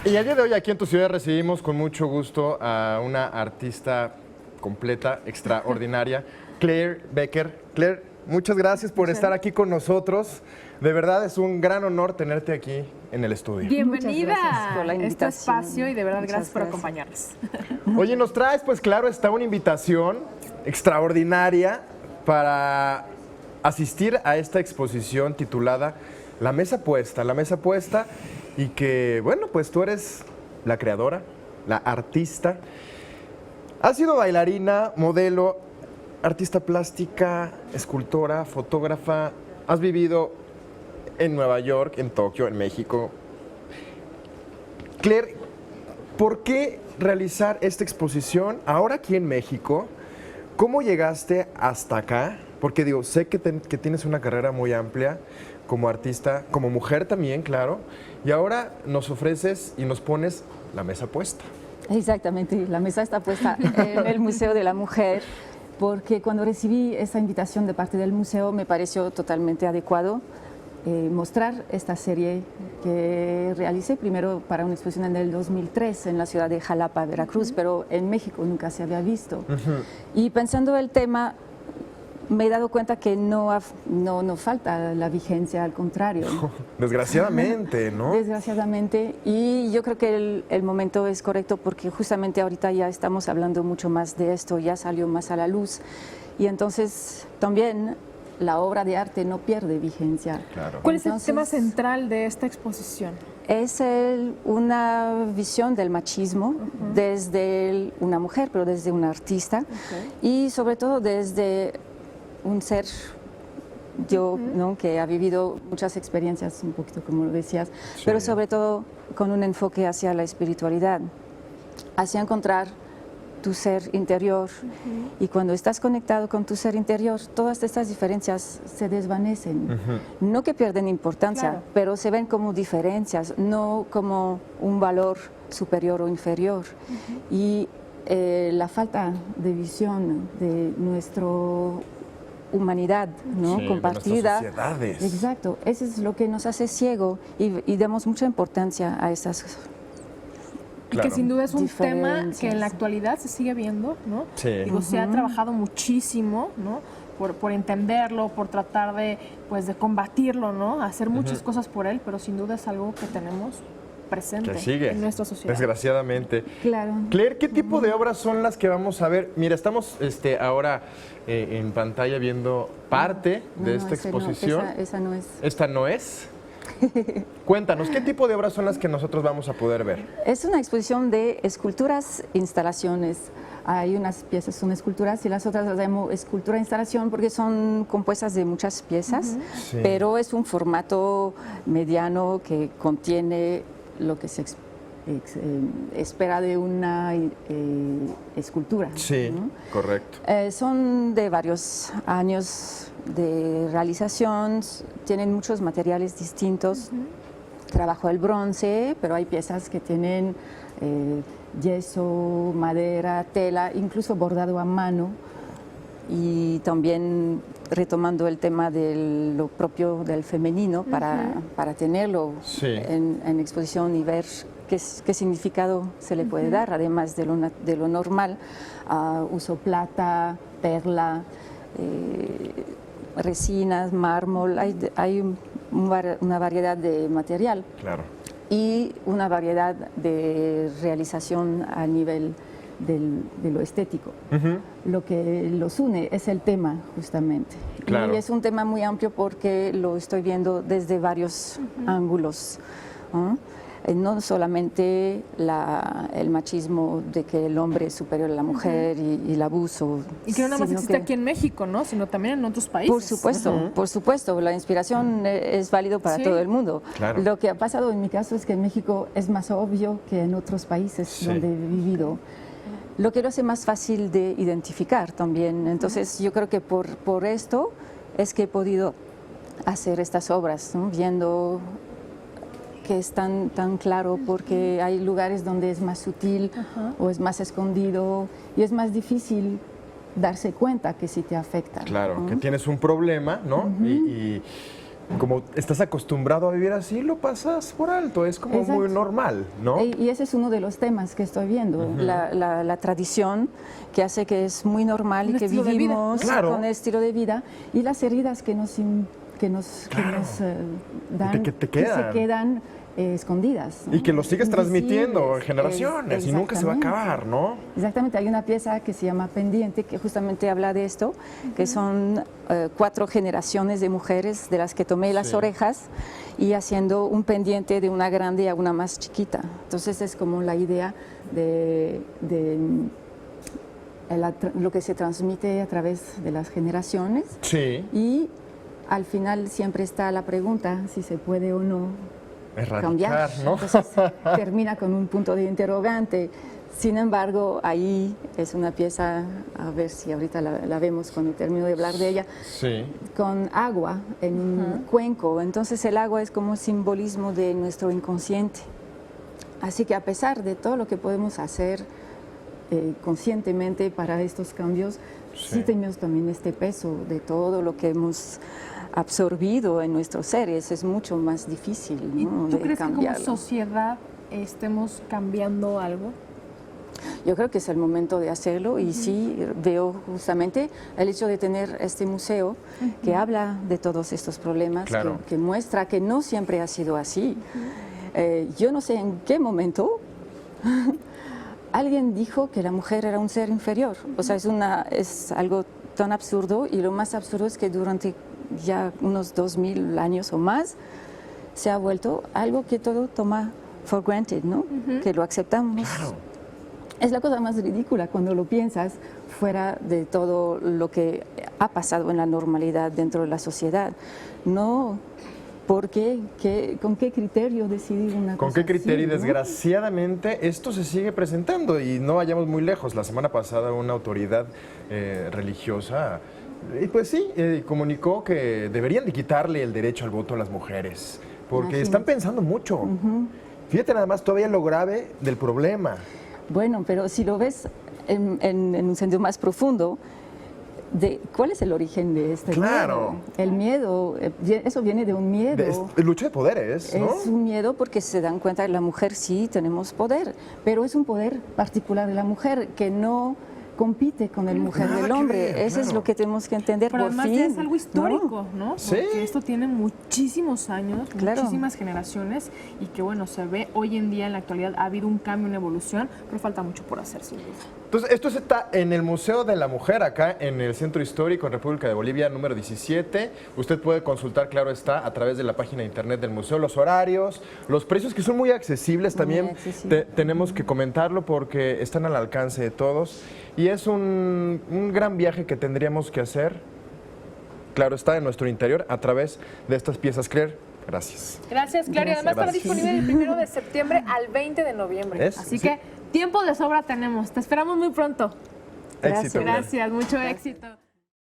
Y el día de hoy aquí en tu ciudad recibimos con mucho gusto a una artista completa, extraordinaria, Claire Becker. Claire, muchas gracias por estar aquí con nosotros. De verdad es un gran honor tenerte aquí en el estudio. Bienvenida Muchas gracias por la a este invitación. espacio y de verdad Muchas gracias por gracias. acompañarnos. Oye, nos traes, pues claro, está una invitación extraordinaria para asistir a esta exposición titulada La Mesa Puesta, y que, bueno, pues tú eres la creadora, la artista. Has sido bailarina, modelo, artista plástica, escultora, fotógrafa. Has vivido en Nueva York, en Tokio, en México. Claire, ¿por qué realizar esta exposición ahora aquí en México? ¿Cómo llegaste hasta acá? Porque digo, sé que tienes una carrera muy amplia como artista, como mujer también, claro, y ahora nos ofreces y nos pones La Mesa Puesta. Exactamente, la mesa está puesta en el Museo de la Mujer, porque cuando recibí esa invitación de parte del museo me pareció totalmente adecuado mostrar esta serie que realicé primero para una exposición en el 2003 en la ciudad de Jalapa, Veracruz, pero en México nunca se había visto. Y pensando el tema, me he dado cuenta que no falta la vigencia, al contrario. Desgraciadamente, ¿no? Desgraciadamente, y yo creo que el momento es correcto porque justamente ahorita ya estamos hablando mucho más de esto, ya salió más a la luz, y entonces también la obra de arte no pierde vigencia. Claro. ¿Cuál es el Entonces, tema central de esta exposición? Es una visión del machismo desde una mujer, pero desde una artista, y sobre todo desde un ser, yo, ¿no?, que ha vivido muchas experiencias, un poquito como lo decías, Sí. pero sobre todo con un enfoque hacia la espiritualidad, hacia encontrar tu ser interior. Y cuando estás conectado con tu ser interior, todas estas diferencias se desvanecen. No que pierden importancia, Claro. pero se ven como diferencias, no como un valor superior o inferior. Y la falta de visión de nuestra humanidad, ¿no?, Sí, de compartida. nuestras sociedades. Exacto, eso es lo que nos hace ciego y damos mucha importancia a estas cosas. Y Claro. que sin duda es un tema que Diferencias. en la actualidad se sigue viendo, ¿no? Sí. Digo, se ha trabajado muchísimo, ¿no? Por entenderlo, por tratar de, pues, de combatirlo, ¿no? Hacer muchas cosas por él, pero sin duda es algo que tenemos presente Que sigue, en nuestra sociedad. desgraciadamente. Claro. Claire, ¿qué tipo de obras son las que vamos a ver? Mira, estamos ahora en pantalla viendo parte de esta ese no, exposición. esa no es. ¿Esta no es? Cuéntanos, ¿qué tipo de obras son las que nosotros vamos a poder ver? Es una exposición de esculturas, instalaciones. Hay unas piezas son esculturas y las otras las llamo escultura instalación porque son compuestas de muchas piezas, Sí. pero es un formato mediano que contiene lo que se espera de una escultura. Sí, ¿no? correcto. Son de varios años de realización, tienen muchos materiales distintos. Trabajo el bronce, pero hay piezas que tienen yeso, madera, tela, incluso bordado a mano. Y también retomando el tema de lo propio del femenino para tenerlo Sí. en exposición y ver qué significado se le puede dar, además de lo normal. Uso plata, perla, resinas, mármol, hay una variedad de material Claro. y una variedad de realización a nivel de lo estético. Lo que los une es el tema, justamente. Claro. Y es un tema muy amplio porque lo estoy viendo desde varios ángulos, ¿no? No solamente el machismo de que el hombre es superior a la mujer y el abuso. Y que no nada más sino existe aquí en México, ¿no? Sino también en otros países. por supuesto, la inspiración es válido para Sí. todo el mundo. Claro. Lo que ha pasado en mi caso es que en México es más obvio que en otros países Sí. donde he vivido, lo que lo hace más fácil de identificar también. Entonces yo creo que por esto es que he podido hacer estas obras, ¿no? Viendo que es tan claro, porque hay lugares donde es más sutil o es más escondido y es más difícil darse cuenta que sí te afecta. Claro, ¿no? que tienes un problema, ¿no? Y como estás acostumbrado a vivir así, lo pasas por alto, es como Exacto. muy normal, ¿no? Y ese es uno de los temas que estoy viendo, la tradición que hace que es muy normal y Un que estilo de vida. vivimos Claro. con estilo de vida, y las heridas que nos dan, que te que se quedan. quedan escondidas, ¿no? Y que lo sigues transmitiendo en Invisibles. generaciones y nunca se va a acabar, ¿no? Exactamente, hay una pieza que se llama Pendiente que justamente habla de esto, que son 4 generaciones de mujeres de las que tomé las Sí. orejas y haciendo un pendiente de una grande a una más chiquita. Entonces es como la idea de lo que se transmite a través de las generaciones, Sí, y al final siempre está la pregunta si se puede o no cambiar, erradicar, ¿no? Entonces termina con un punto de interrogante. Sin embargo, ahí es una pieza, a ver si ahorita la vemos cuando termino de hablar de ella, Sí, con agua en un cuenco. Entonces el agua es como un simbolismo de nuestro inconsciente. Así que a pesar de todo lo que podemos hacer conscientemente para estos cambios, sí tenemos también este peso de todo lo que hemos absorbido en nuestros seres. Es mucho más difícil, ¿Y ¿no?, tú de crees que como cambiarlo. sociedad estemos cambiando algo? Yo creo que es el momento de hacerlo, y sí veo justamente el hecho de tener este museo que habla de todos estos problemas, Claro. que muestra que no siempre ha sido así. Yo no sé en qué momento alguien dijo que la mujer era un ser inferior. O sea, es algo tan absurdo, y lo más absurdo es que durante ya unos 2000 años o más se ha vuelto algo que todo toma for granted, ¿no? Que lo aceptamos. claro. Es la cosa más ridícula cuando lo piensas fuera de todo lo que ha pasado en la normalidad dentro de la sociedad. No, ¿por qué? ¿Con qué criterio decidir una ¿Con cosa qué criterio? Y así, no? desgraciadamente esto se sigue presentando y no vayamos muy lejos. La semana pasada una autoridad religiosa, pues sí, comunicó que deberían de quitarle el derecho al voto a las mujeres, porque Imagínate. están pensando mucho. Fíjate nada más todavía lo grave del problema. Bueno, pero si lo ves en un sentido más profundo, ¿cuál es el origen de este Claro. miedo? El miedo, eso viene de un miedo. Es lucha de poderes, ¿no? Es un miedo porque se dan cuenta que la mujer sí tenemos poder, pero es un poder particular de la mujer que no compite con el mujer Nada del que hombre. ver, Eso es claro. lo que tenemos que entender Pero por además fin. ya es algo histórico, ¿no? Sí. Porque esto tiene muchísimos años, Claro. muchísimas generaciones, y que bueno, se ve hoy en día en la actualidad, ha habido un cambio, una evolución, pero falta mucho por hacer, sin duda. Entonces, esto está en el Museo de la Mujer, acá en el Centro Histórico en República de Bolivia, número 17. Usted puede consultar, claro está, a través de la página de internet del museo, los horarios, los precios, que son muy accesibles también. accesible. Tenemos que comentarlo porque están al alcance de todos. Y es un gran viaje que tendríamos que hacer, claro está, en nuestro interior, a través de estas piezas. Claire, gracias. Gracias, Claudia. Además estará Gracias. disponible del 1 de septiembre al 20 de noviembre. Así Sí. que tiempo de sobra tenemos. Te esperamos muy pronto. Gracias. Éxito, Claire. Gracias, mucho éxito.